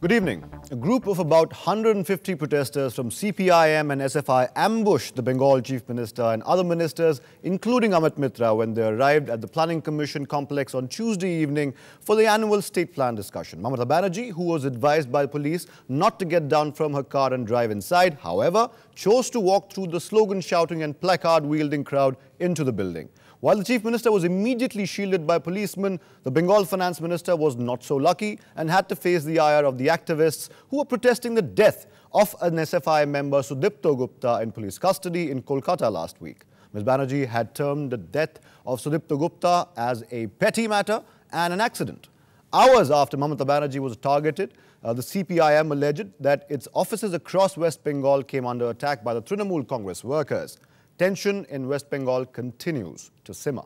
Good evening. A group of about 150 protesters from CPIM and SFI ambushed the Bengal Chief Minister and other ministers, including Amit Mitra, when they arrived at the Planning Commission complex on Tuesday evening for the annual state plan discussion. Mamata Banerjee, who was advised by police not to get down from her car and drive inside, however, chose to walk through the slogan-shouting and placard-wielding crowd into the building. While the Chief Minister was immediately shielded by policemen, the Bengal Finance Minister was not so lucky and had to face the ire of the activists who were protesting the death of an SFI member, Sudipta Gupta, in police custody in Kolkata last week. Ms. Banerjee had termed the death of Sudipta Gupta as a petty matter and an accident. Hours after Mamata Banerjee was targeted, the CPIM alleged that its offices across West Bengal came under attack by the Trinamool Congress workers. Tension in West Bengal continues to simmer.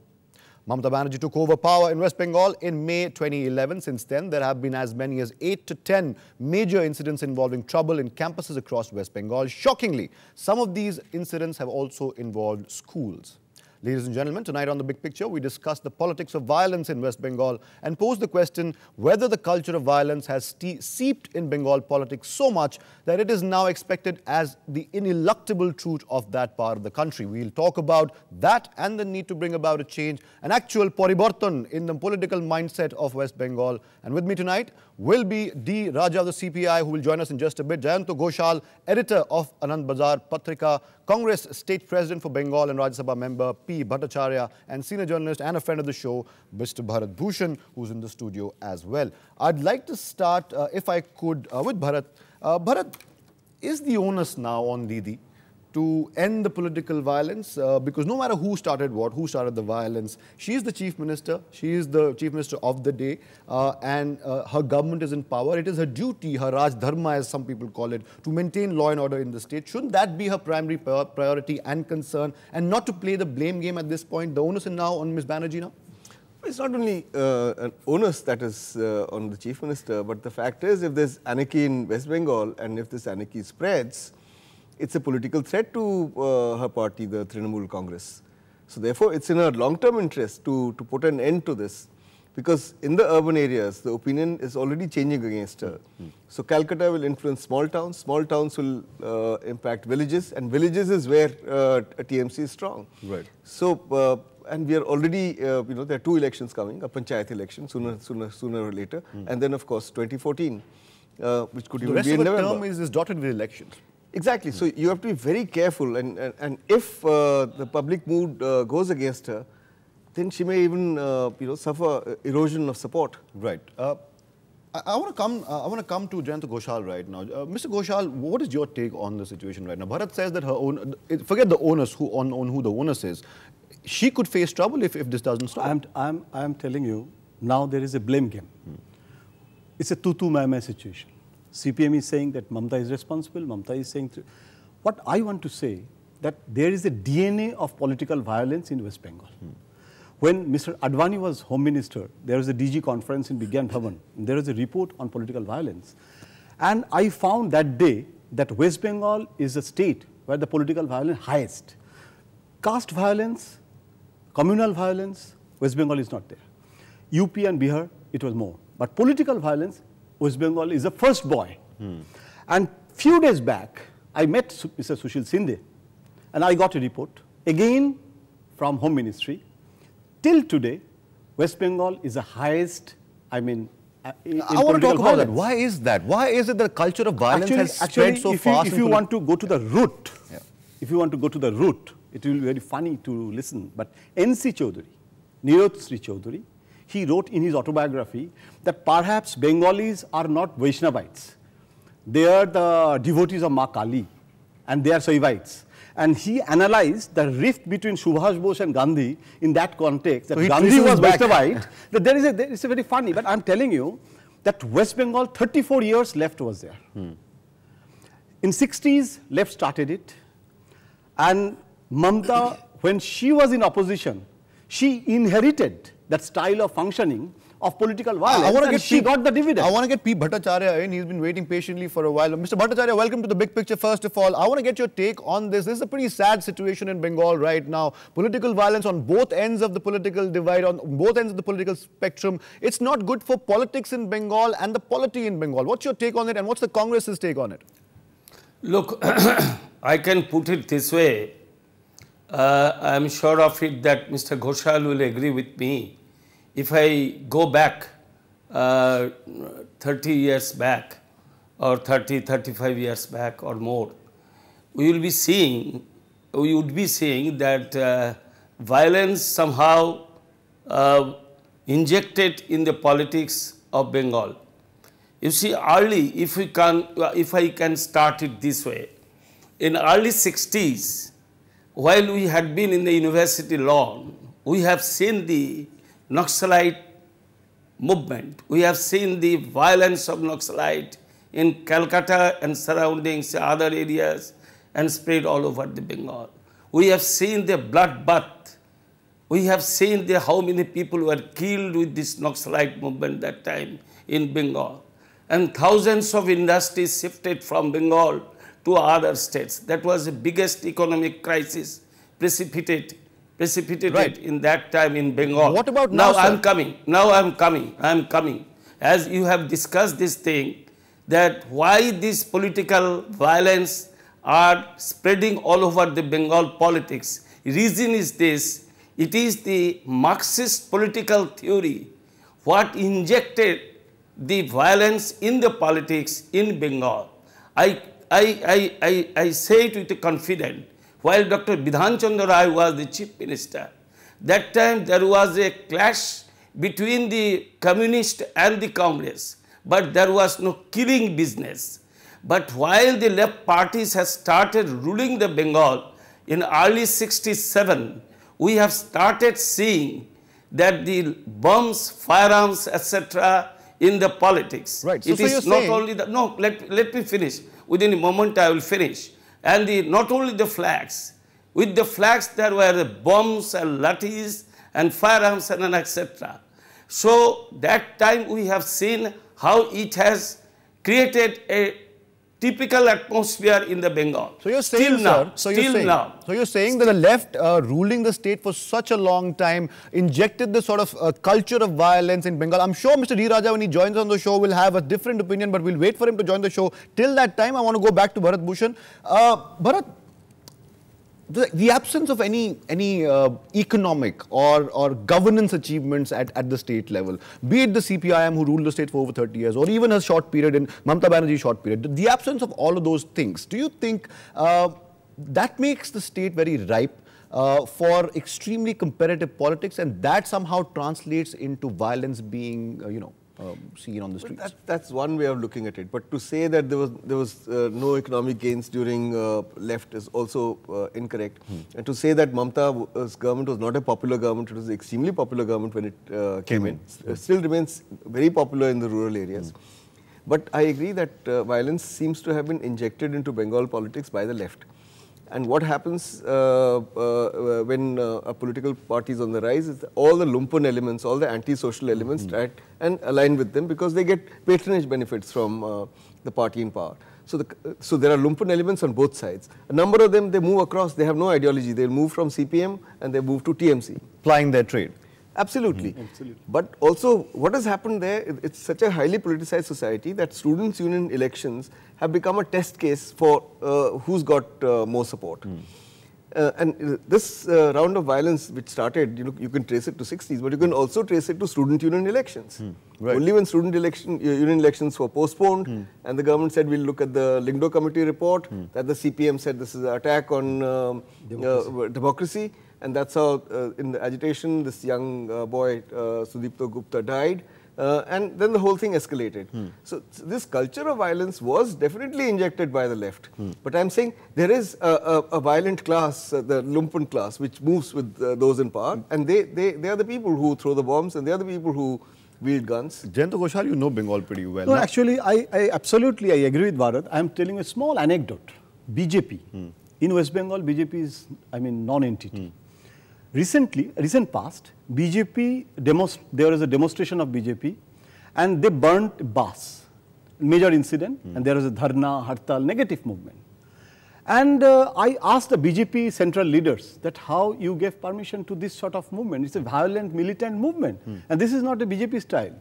Mamata Banerjee took over power in West Bengal in May 2011. Since then, there have been as many as 8 to 10 major incidents involving trouble in campuses across West Bengal. Shockingly, some of these incidents have also involved schools. Ladies and gentlemen, tonight on The Big Picture, we discuss the politics of violence in West Bengal and pose the question whether the culture of violence has seeped in Bengal politics so much that it is now expected as the ineluctable truth of that part of the country. We'll talk about that and the need to bring about a change, an actual paribartan in the political mindset of West Bengal. And with me tonight will be D. Raja of the CPI, who will join us in just a bit. Jayanta, Ghoshal, editor of Anand, Bazar, Patrika, Congress State President for Bengal and Rajya Sabha member P. Bhattacharya, and senior journalist and a friend of the show, Mr. Bharat Bhushan, who's in the studio as well. I'd like to start, if I could, with Bharat. Bharat, is the onus now on Didi to end the political violence? Because no matter who started what, who started the violence, she is the Chief Minister, she is the Chief Minister of the day, and her government is in power. It is her duty, her Raj Dharma as some people call it, to maintain law and order in the state. Shouldn't that be her primary priority and concern, and not to play the blame game at this point? The onus is now on Ms. Banerjee now? It's not only an onus that is on the Chief Minister, but the fact is, if there's anarchy in West Bengal and if this anarchy spreads, it's a political threat to her party, the Trinamool Congress. So therefore, it's in her long-term interest to put an end to this, because in the urban areas, the opinion is already changing against her. So Calcutta will influence small towns will impact villages, and villages is where TMC is strong. Right. So, and we are already, there are 2 elections coming, a panchayat election, sooner or later, and then of course 2014, which could even be in November. The rest of the term is dotted with elections. Exactly. So you have to be very careful, and if the public mood goes against her, then she may even suffer erosion of support. Right. I want to come to Jayanta Ghoshal right now. Mr. Ghoshal, what is your take on the situation right now? Bharat says that her own, forget the onus, who the onus is. She could face trouble if this doesn't stop. I'm telling you, now there is a blame game. It's a tutu-mama situation. CPM is saying that Mamata is responsible, Mamata is saying... What I want to say, that there is a DNA of political violence in West Bengal. When Mr. Advani was Home Minister, there was a DG conference in Bigyan Bhavan. There was a report on political violence. And I found that day that West Bengal is a state where the political violence highest. Caste violence, communal violence, West Bengal is not there. UP and Bihar, it was more. But political violence, West Bengal is the first boy. And few days back, I met Mr. Sushil Sindhe, and I got a report, again from Home Ministry. Till today, West Bengal is the highest, in I want to talk about that. Why is that? Why is it the culture of violence has spread so fast? If you want to go to the root, if you want to go to the root, it will be very funny to listen. But N.C. Chaudhary, Nirot Sri Chaudhary, he wrote in his autobiography that perhaps Bengalis are not Vaishnavites. They are the devotees of Ma Kali, and they are Shaivites. And he analyzed the rift between Subhash Bose and Gandhi in that context, that so Gandhi was Vaishnavite. That there is a very funny, but I'm telling you that West Bengal, 34 years left was there. In 60s, left started it. And Mamata, when she was in opposition, she inherited that style of functioning of political violence, and she got the dividend. I want to get P. Bhattacharya in. He's been waiting patiently for a while. Mr. Bhattacharya, welcome to the big picture. First of all, I want to get your take on this. This is a pretty sad situation in Bengal right now. Political violence on both ends of the political divide, on both ends of the political spectrum. It's not good for politics in Bengal and the polity in Bengal. What's your take on it, and what's the Congress's take on it? Look, I can put it this way. I am sure of it that Mr. Ghoshal will agree with me. If I go back 30 years back or 30, 35 years back or more, we would be seeing that violence somehow injected in the politics of Bengal. You see, if I can start it this way, in early 60s, while we had been in the university long, we have seen the Naxalite movement. We have seen the violence of Naxalite in Calcutta and surroundings, other areas, and spread all over the Bengal. We have seen the bloodbath. We have seen how many people were killed with this Naxalite movement that time in Bengal. And thousands of industries shifted from Bengal to other states. That was the biggest economic crisis precipitated in that time in Bengal. What about now, sir? I'm coming. As you have discussed this thing, that why this political violence are spreading all over the Bengal politics. Reason is this, it is the Marxist political theory what injected the violence in the politics in Bengal. I say it with confidence. While Dr. Bidhan Chandra Rai was the chief minister, that time there was a clash between the communist and the Congress, but there was no killing business. But while the left parties have started ruling the Bengal in early 67, we have started seeing that the bombs, firearms, etc. in the politics. Right. So, it is not only the, no, let me finish. Within a moment I will finish. And not only the flags, with the flags there were bombs and lathis and firearms and etc. So that time we have seen how it has created a typical atmosphere in the Bengal. So you're saying, So you're saying that the left ruling the state for such a long time injected this sort of culture of violence in Bengal. I'm sure Mr. D. Raja, when he joins on the show, will have a different opinion, but we'll wait for him to join the show. Till that time, I want to go back to Bharat Bhushan. Bharat, the absence of any economic or governance achievements at the state level, be it the CPIM who ruled the state for over 30 years or even a short period in Mamata Banerjee short period, the absence of all of those things, do you think that makes the state very ripe for extremely competitive politics, and that somehow translates into violence being, seen on the streets? That's one way of looking at it. But to say that there was no economic gains during left is also incorrect. And to say that Mamata's government was not a popular government, it was an extremely popular government when it came in. It still remains very popular in the rural areas. But I agree that violence seems to have been injected into Bengal politics by the left. And what happens when a political party is on the rise is all the lumpen elements, all the anti-social elements try and align with them because they get patronage benefits from the party in power. So there are lumpen elements on both sides. A number of them, they move across, they have no ideology. They move from CPM and they move to TMC. Plying their trade. Absolutely. But also what has happened there, it's such a highly politicized society that students' union elections have become a test case for who's got more support. And this round of violence which started, you can trace it to 60s, but you can also trace it to student union elections. Only when student union elections were postponed and the government said we'll look at the Lingdo committee report, that the CPM said this is an attack on democracy. And that's how, in the agitation, this young boy, Sudipta Gupta, died. And then the whole thing escalated. So this culture of violence was definitely injected by the left. But I'm saying there is a violent class, the lumpen class, which moves with those in power. And they are the people who throw the bombs and they are the people who wield guns. Jayanta Ghoshal, you know Bengal pretty well. No, actually, I absolutely agree with Bharat. I'm telling a small anecdote. BJP. In West Bengal, BJP is, non-entity. recent past, BJP, there was a demonstration of BJP and they burnt bus, major incident, and there was a dharna, hartal, negative movement. And I asked the BJP central leaders that how you gave permission to this sort of movement. It's a violent, militant movement, and this is not a BJP style.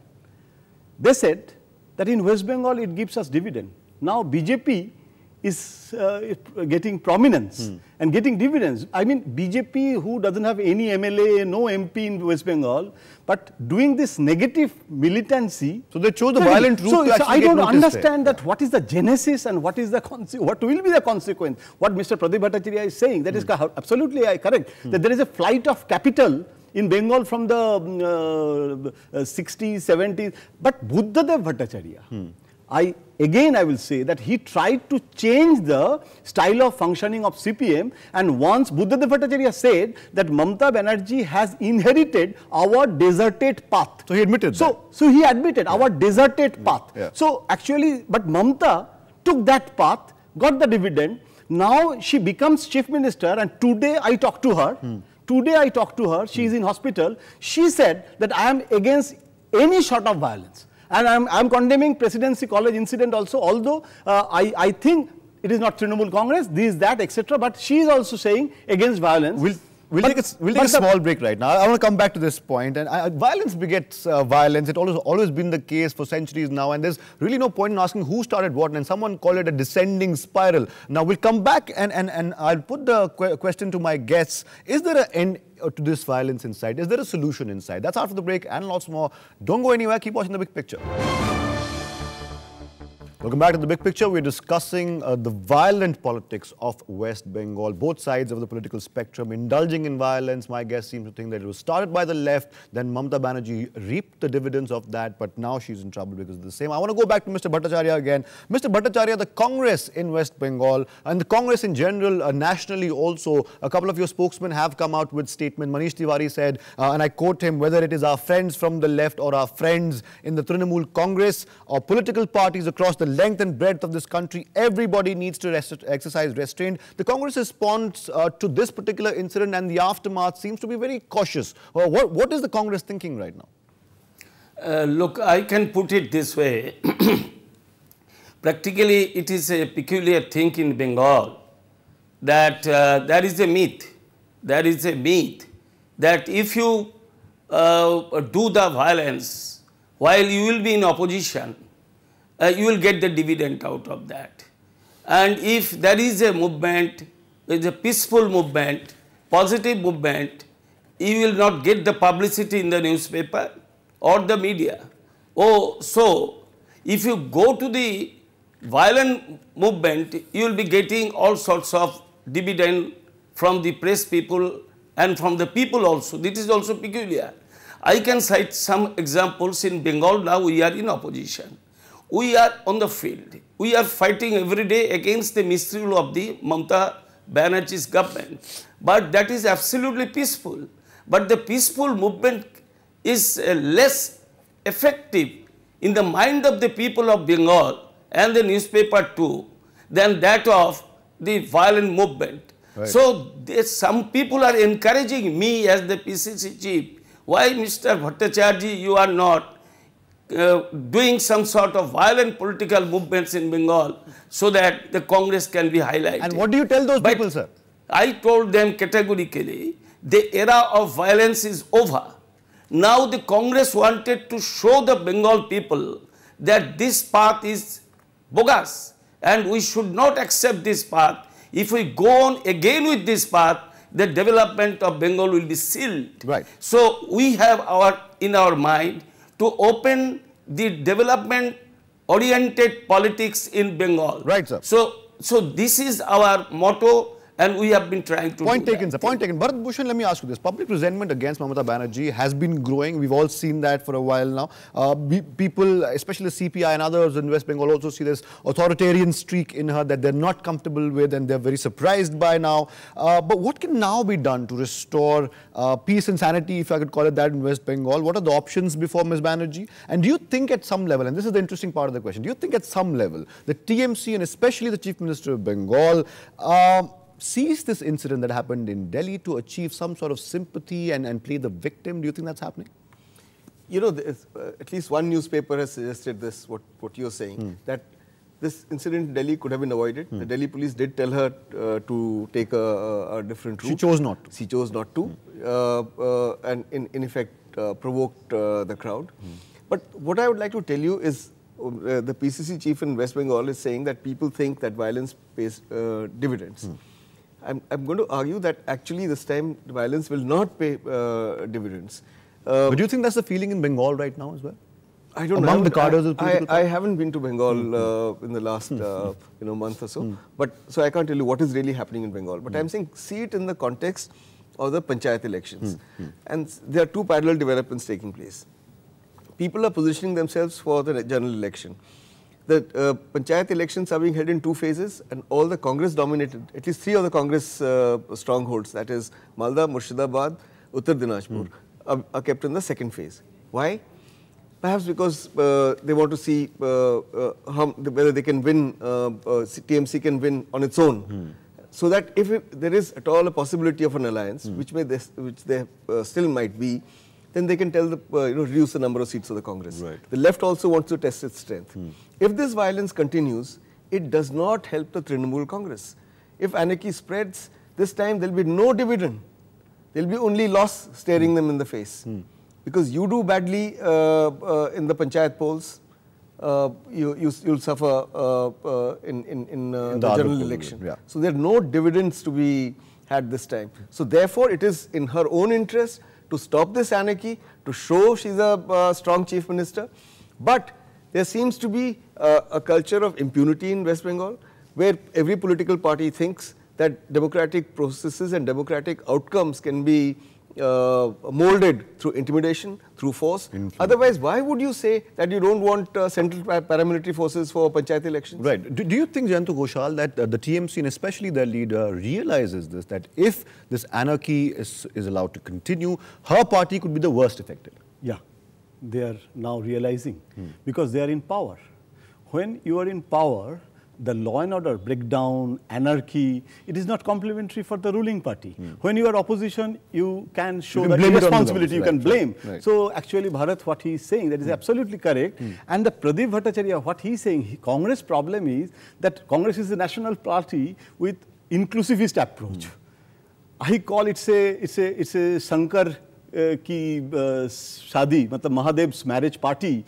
They said that in West Bengal it gives us dividend. Now BJP is getting prominence and getting dividends. I mean, BJP, who doesn't have any MLA, no MP in West Bengal, but doing this negative militancy. So they chose the violent route to actually I don't understand there. that what is the genesis and what is the what will be the consequence. What Mr. Pradeep Bhattacharya is saying, that is absolutely correct. That there is a flight of capital in Bengal from the 60s, 70s. But Buddhadev Bhattacharya, I will say that he tried to change the style of functioning of CPM, and once Buddhadev Bhattacharya said that Mamata Banerjee has inherited our deserted path. So he admitted that. So he admitted our deserted path. Yeah. So actually, but Mamata took that path, got the dividend. Now she becomes chief minister, and today I talked to her. She is in hospital. She said that I am against any sort of violence. And I'm condemning Presidency College incident also, although I think it is not Trinamool Congress, this, that, etc. But she is also saying against violence. We'll take a small break right now. I want to come back to this point. And violence begets violence. It's always been the case for centuries now. And there's really no point in asking who started what. And someone called it a descending spiral. Now, we'll come back and I'll put the question to my guests. Is there an end to this violence in sight? Is there a solution in sight? That's after the break and lots more. Don't go anywhere. Keep watching The Big Picture. Welcome back to The Big Picture. We're discussing the violent politics of West Bengal, both sides of the political spectrum indulging in violence. My guest seems to think that it was started by the left, then Mamata Banerjee reaped the dividends of that, but now she's in trouble because of the same. I want to go back to Mr. Bhattacharya again. Mr. Bhattacharya, the Congress in West Bengal and the Congress in general, nationally also, a couple of your spokesmen have come out with statement. Manish Tiwari said, and I quote him, whether it is our friends from the left or our friends in the Trinamool Congress or political parties across the length and breadth of this country, everybody needs to exercise restraint. The Congress response to this particular incident and the aftermath seems to be very cautious. What is the Congress thinking right now? Look, I can put it this way. Practically, it is a peculiar thing in Bengal that there is a myth. There is a myth that if you do the violence while you will be in opposition, you will get the dividend out of that. And if there is a movement, there is a peaceful movement, positive movement, you will not get the publicity in the newspaper or the media. Oh, so if you go to the violent movement, you will be getting all sorts of dividend from the press people and from the people also. This is also peculiar. I can cite some examples. In Bengal now we are in opposition. We are on the field. We are fighting every day against the misrule of the Mamata Banerjee's government. But that is absolutely peaceful. But the peaceful movement is less effective in the mind of the people of Bengal and the newspaper too than that of the violent movement. Right. So some people are encouraging me as the PCC chief. Why, Mr. Bhattacharya, you are not doing some sort of violent political movements in Bengal so that the Congress can be highlighted. And what do you tell those people, sir? I told them categorically, the era of violence is over. Now the Congress wanted to show the Bengal people that this path is bogus and we should not accept this path. If we go on again with this path, the development of Bengal will be sealed. Right. So we have in our mind to open the development-oriented politics in Bengal. Right, sir. So this is our motto, and we have been trying to Point taken, sir. Point taken. Bharat, Bhushan, let me ask you this. Public resentment against Mamata Banerjee has been growing. We've all seen that for a while now. People, especially the CPI and others in West Bengal, also see this authoritarian streak in her that they're not comfortable with and they're very surprised by now. But what can now be done to restore peace and sanity, if I could call it that, in West Bengal? What are the options before Ms. Banerjee? And do you think at some level, and this is the interesting part of the question, do you think at some level the TMC and especially the Chief Minister of Bengal seize this incident that happened in Delhi to achieve some sort of sympathy and play the victim? Do you think that's happening? You know, at least one newspaper has suggested this, what you're saying, that this incident in Delhi could have been avoided. The Delhi police did tell her to take a different route. She chose not to. She chose not to, and in effect provoked the crowd. But what I would like to tell you is, the PCC chief in West Bengal is saying that people think that violence pays dividends. I'm going to argue that actually this time violence will not pay dividends. But do you think that's the feeling in Bengal right now as well? I don't know. Among the cadres of political I haven't been to Bengal in the last month or so. But so I can't tell you what is really happening in Bengal. But I'm saying see it in the context of the panchayat elections. And there are two parallel developments taking place. People are positioning themselves for the general election. The panchayat elections are being held in two phases, and all the Congress dominated, at least three of the Congress strongholds, that is Malda, Murshidabad, Uttar Dinajpur, are kept in the second phase. Why? Perhaps because they want to see whether they can win, TMC can win on its own. So that if there is at all a possibility of an alliance, which there still might be, then they can tell the reduce the number of seats of the Congress. Right. The left also wants to test its strength. If this violence continues, it does not help the Trinamool Congress. If anarchy spreads, this time there will be no dividend. There will be only loss staring them in the face. Because you do badly in the panchayat polls, you'll suffer in the general election. Yeah. So there are no dividends to be had this time. So therefore, it is in her own interest to stop this anarchy, to show she's a strong chief minister. But there seems to be a culture of impunity in West Bengal, where every political party thinks that democratic processes and democratic outcomes can be molded through intimidation, through force. Otherwise, why would you say that you don't want central paramilitary forces for panchayat elections? Right. Do you think, Jayanta, Ghoshal, that the TMC and especially their leader realizes this, that if this anarchy is allowed to continue, her party could be the worst affected? Yeah, they are now realizing because they are in power. When you are in power, the law and order breakdown, anarchy, it is not complementary for the ruling party. When you are opposition, you can show that responsibility, you can blame. Right. So actually Bharat, what he is saying, that is absolutely correct. And the Pradeep Bhattacharya, what he is saying, Congress problem is that Congress is a national party with inclusivist approach. I call it's a Shankar ki shadi, matlab Mahadev's marriage party.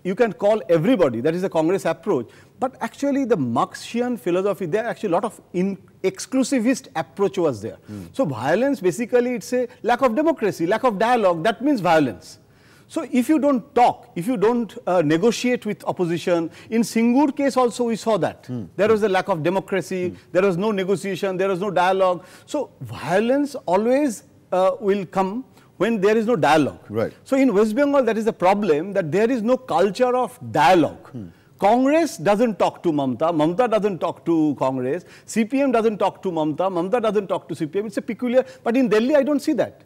You can call everybody, that is the Congress approach. But actually the Marxian philosophy, there actually a lot of exclusivist approach was there. So violence, basically it's a lack of democracy, lack of dialogue, that means violence. So if you don't talk, if you don't negotiate with opposition, in Singur case also we saw that. There was a lack of democracy, there was no negotiation, there was no dialogue. So violence always will come when there is no dialogue. Right. So in West Bengal, that is the problem, that there is no culture of dialogue. Congress doesn't talk to Mamata, Mamata doesn't talk to Congress, CPM doesn't talk to Mamata, Mamata doesn't talk to CPM. It's a peculiar, but in Delhi I don't see that.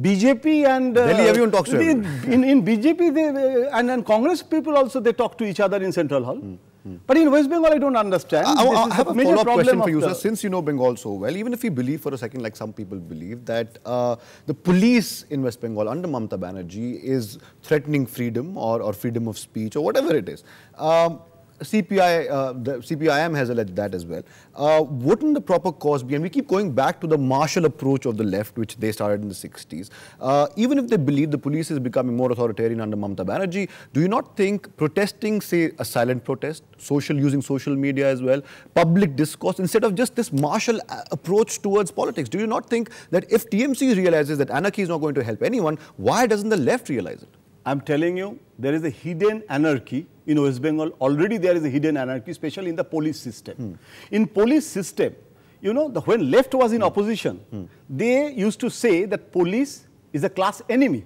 BJP and Delhi, everyone talks to everyone. In BJP they, and Congress people also, they talk to each other in Central Hall. But in West Bengal, I don't understand. I have a follow-up question for you, sir. Since you know Bengal so well, even if we believe for a second, like some people believe, that the police in West Bengal under Mamata Banerjee is threatening freedom or freedom of speech or whatever it is. The CPIM has alleged that as well. Wouldn't the proper cause be, and we keep going back to the martial approach of the left, which they started in the 60s, even if they believe the police is becoming more authoritarian under Mamata Banerjee, do you not think protesting, say a silent protest, using social media as well, public discourse, instead of just this martial approach towards politics, do you not think that if TMC realizes that anarchy is not going to help anyone, why doesn't the left realize it? I'm telling you, there is a hidden anarchy in West Bengal. Already there is a hidden anarchy, especially in the police system. In police system, you know, when left was in opposition, they used to say that police is a class enemy.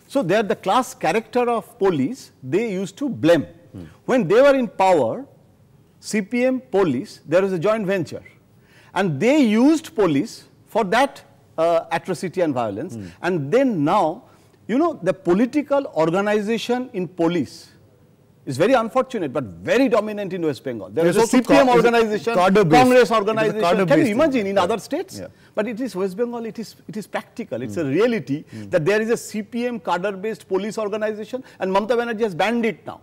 So there the class character of police, they used to blame. When they were in power, CPM, police, there was a joint venture. And they used police for that atrocity and violence. And then now, you know, the political organization in police It's very unfortunate, but very dominant in West Bengal. There There's is a also CPM organization, Congress organization. Can you imagine in other states? Yeah. But it is West Bengal, it is practical. It's a reality that there is a CPM cadre-based police organization, and Mamata Banerjee has banned it now.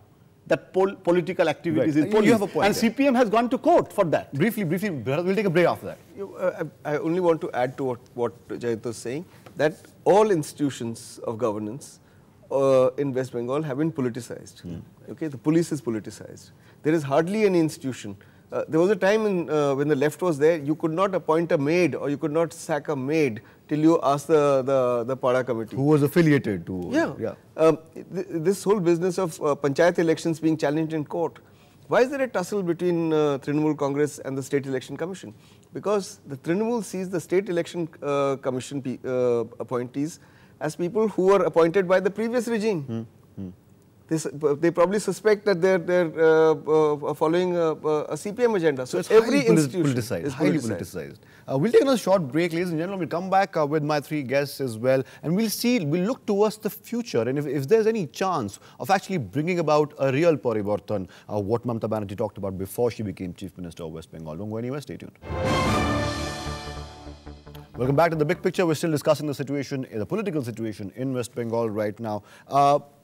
That political activities in police. You have a point and there. CPM has gone to court for that. Briefly, Bharat, we'll take a break after that. I only want to add to what Jayanta is saying, that all institutions of governance in West Bengal have been politicized. Okay, the police is politicized. There is hardly any institution. There was a time when the left was there, you could not appoint a maid or you could not sack a maid till you asked the Pada committee. Who was affiliated to. This whole business of panchayat elections being challenged in court. Why is there a tussle between Trinamool Congress and the State Election Commission? Because the Trinamool sees the State Election Commission appointees as people who were appointed by the previous regime. They probably suspect that they're following a CPM agenda. So it's every highly institution is highly politicized. We'll take another short break, ladies and gentlemen. We'll come back with my three guests as well, and we'll look towards the future, and if there's any chance of actually bringing about a real parivartan, what Mamata Banerjee talked about before she became Chief Minister of West Bengal. Don't go anywhere, stay tuned. Welcome back to The Big Picture. We're still discussing the situation, the political situation in West Bengal right now.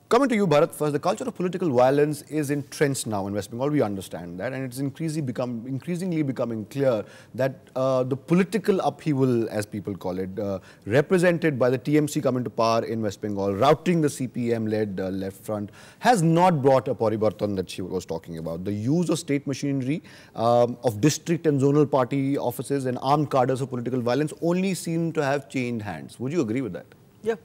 Coming to you, Bharat, first, the culture of political violence is entrenched now in West Bengal. We understand that, and it's increasingly becoming clear that the political upheaval, as people call it, represented by the TMC coming to power in West Bengal, routing the CPM-led left front, has not brought a parivartan that she was talking about. The use of state machinery, of district and zonal party offices and armed cadres of political violence only seem to have changed hands. Would you agree with that? Yeah.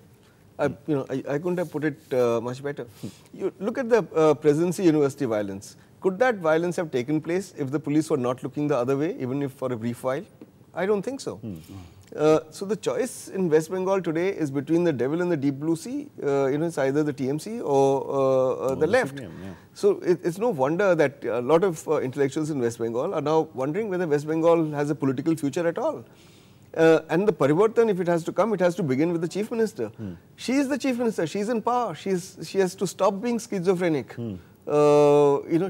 I couldn't have put it much better. You look at the Presidency University violence. Could that violence have taken place if the police were not looking the other way, even if for a brief while? I don't think so. So the choice in West Bengal today is between the devil and the deep blue sea. It's either the TMC or the left. CPM, yeah. So it's no wonder that a lot of intellectuals in West Bengal are now wondering whether West Bengal has a political future at all. And the parivartan, if it has to come, it has to begin with the Chief Minister. She is the Chief Minister. She is in power. She has to stop being schizophrenic.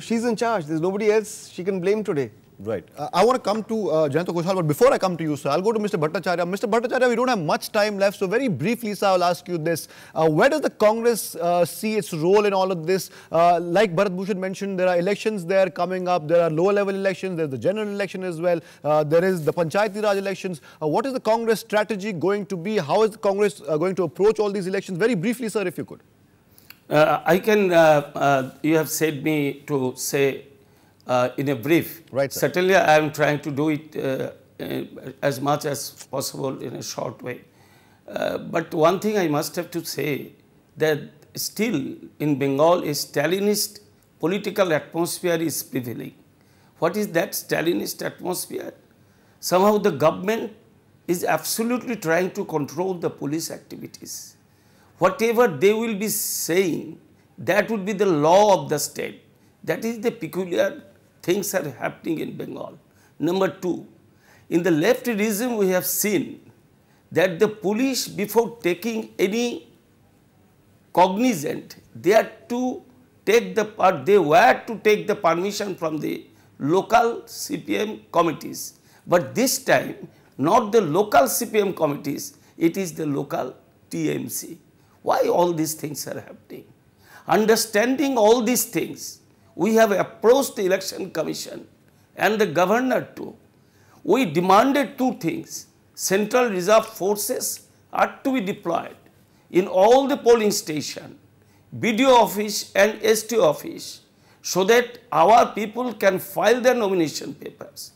She's in charge. There's nobody else she can blame today. Right. I want to come to Jayanta Ghoshal, but before I come to you, sir, I'll go to Mr. Bhattacharya. Mr. Bhattacharya, we don't have much time left, so very briefly, sir, I'll ask you this. Where does the Congress see its role in all of this? Like Bharat Bhushan mentioned, there are elections there coming up. There are lower level elections. There's the general election as well. There is the Panchayati Raj elections. What is the Congress strategy going to be? How is the Congress going to approach all these elections? Very briefly, sir, if you could. You have said me to say in a brief. Right, sir. Certainly, I am trying to do it as much as possible in a short way. But one thing I must have to say, that still in Bengal a Stalinist political atmosphere is prevailing. What is that Stalinist atmosphere? Somehow the government is absolutely trying to control the police activities. Whatever they will be saying, that would be the law of the state. That is the peculiar things are happening in Bengal. Number two, in the left regime we have seen that the police, before taking any cognizant, they were to take the permission from the local CPM committees. But this time, not the local CPM committees, it is the local TMC. Why all these things are happening? Understanding all these things, we have approached the Election Commission and the Governor too. We demanded two things. Central Reserve Forces are to be deployed in all the polling stations, BDO office and STO office, so that our people can file their nomination papers.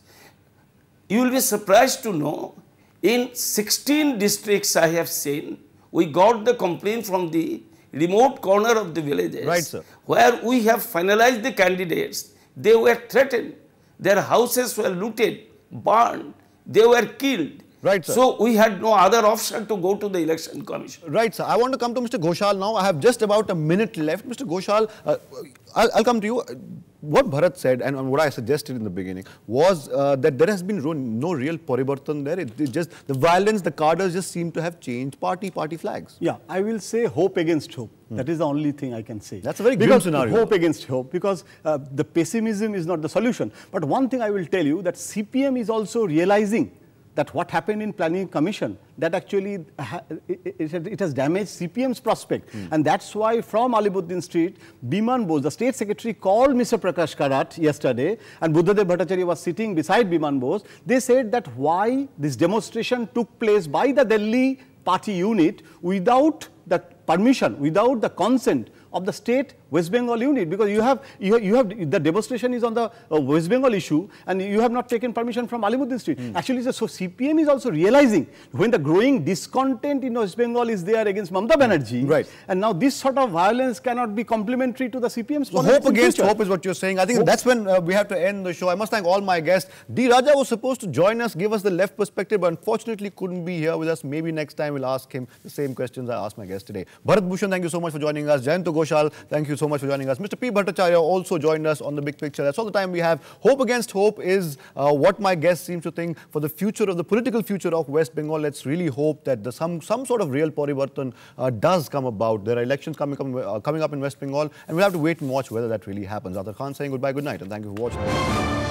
You will be surprised to know, in 16 districts I have seen, we got the complaint from the remote corner of the villages, right, sir, where we have finalized the candidates. They were threatened, their houses were looted, burned, they were killed. Right, sir. So we had no other option to go to the election commission. Right, sir. I want to come to Mr. Ghoshal now. I have just about a minute left. Mr. Ghoshal, I'll come to you. What Bharat said and what I suggested in the beginning was that there has been no real parivartan there. It just the violence, the cadres just seem to have changed party flags. Yeah, I will say hope against hope. That is the only thing I can say. That's a very grim scenario. Hope against hope, because the pessimism is not the solution. But one thing I will tell you, that CPM is also realizing that what happened in planning commission, that actually it has damaged CPM's prospect. And that's why from Alibuddin Street, Biman Bose, the state secretary, called Mr. Prakash Karat yesterday, and Buddhadev Bhattacharya was sitting beside Biman Bose. They said that why this demonstration took place by the Delhi party unit without the permission, without the consent of the state West Bengal unit, because you have the demonstration is on the West Bengal issue, and you have not taken permission from Alibuddin Street. Actually, so CPM is also realizing when the growing discontent in West Bengal is there against Mamata Banerjee, right? And now this sort of violence cannot be complementary to the CPM's so hope against hope is what you're saying. I think that's when we have to end the show. I must thank all my guests. D. Raja was supposed to join us, give us the left perspective, but unfortunately couldn't be here with us. Maybe next time we'll ask him the same questions I asked my guest today. Bharat, Bhushan, thank you so much for joining us. Jayanta, Ghoshal, thank you so much for joining us. Mr. P. Bhattacharya also joined us on The Big Picture. That's all the time we have. Hope against hope is what my guest seems to think for the future of the political future of West Bengal. Let's really hope that some sort of real parivartan does come about. There are elections coming up in West Bengal, and we'll have to wait and watch whether that really happens. Athar Khan saying goodbye, good night, and thank you for watching.